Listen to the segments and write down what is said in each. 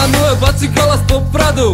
miluje bacigala z Popradu.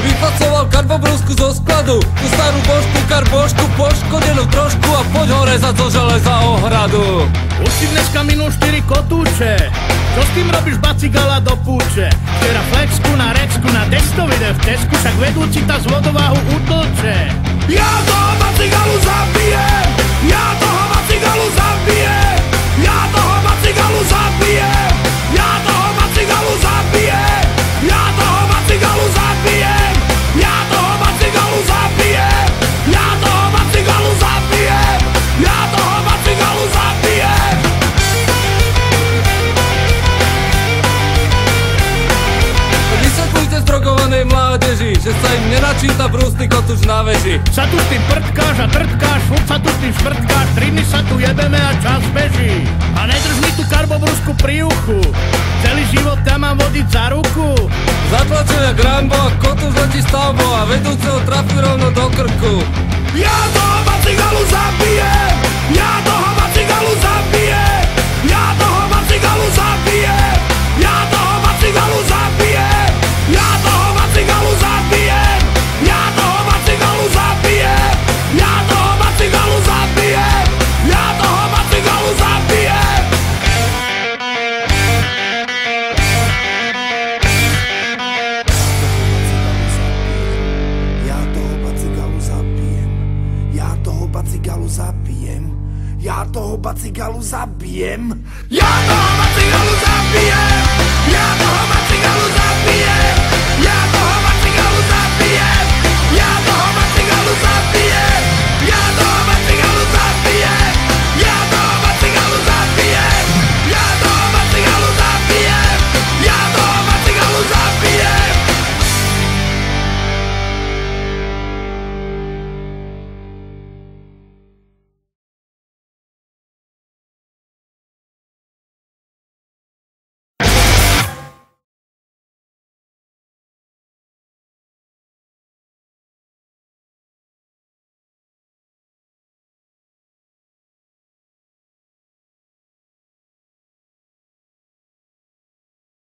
Vyfacoval karbobrúsku zo skladu. Tu starú božku, karbošku, poškodenú trošku a poď hore za zo železa ohradu. Už si dneska minul 4 kotúče. Čo s tým robíš bacigala do púče? Včera flexku na rexku, na testo vide v Tesku, však vedúci tá z vodováhu utlče. Ja toho bacigalu zabijem! Ja toho bacigalu zabijem! Ja toho bacigalu zabijem! Ja toho bacigalu zabijem! Ja toho bacigalu zabijem! Ja toho bacigalu zabijem! Ja toho bacigalu zabijem! Ja toho bacigalu zabijem! Vysvetlujte zdrogovanej mládeži, že sa im nenačíta brúsny kotúč na veži. Sa tu s tým prtkáš a trtkáš, furt sa tu s tým švrtkáš, 3 dny sa tu jebeme a čas beží. A nedrž mi tú karbobrúsku pri uchu, celý život ťa mám vodiť za ruku. Zatlačil jak Rambo a kotúč letí stavbou a vedúceho trafí rovno do krku. Ja toho bacigalu zabijem! Ja toho bacigalu zabijem! Ja toho bacigalu zabijem! Ja toho bacigalu zabijem! Ja toho bacigalu zabijem! Ja toho bacigalu zabijem! Ja toho bacigalu zabijem! Ja toho bacigalu zabijem! Ja toho bacigalu zabijem. Ja toho bacigalu zabijem. Ja toho bacigalu zabijem. Ja toho bacigalu zabijem. Ja toho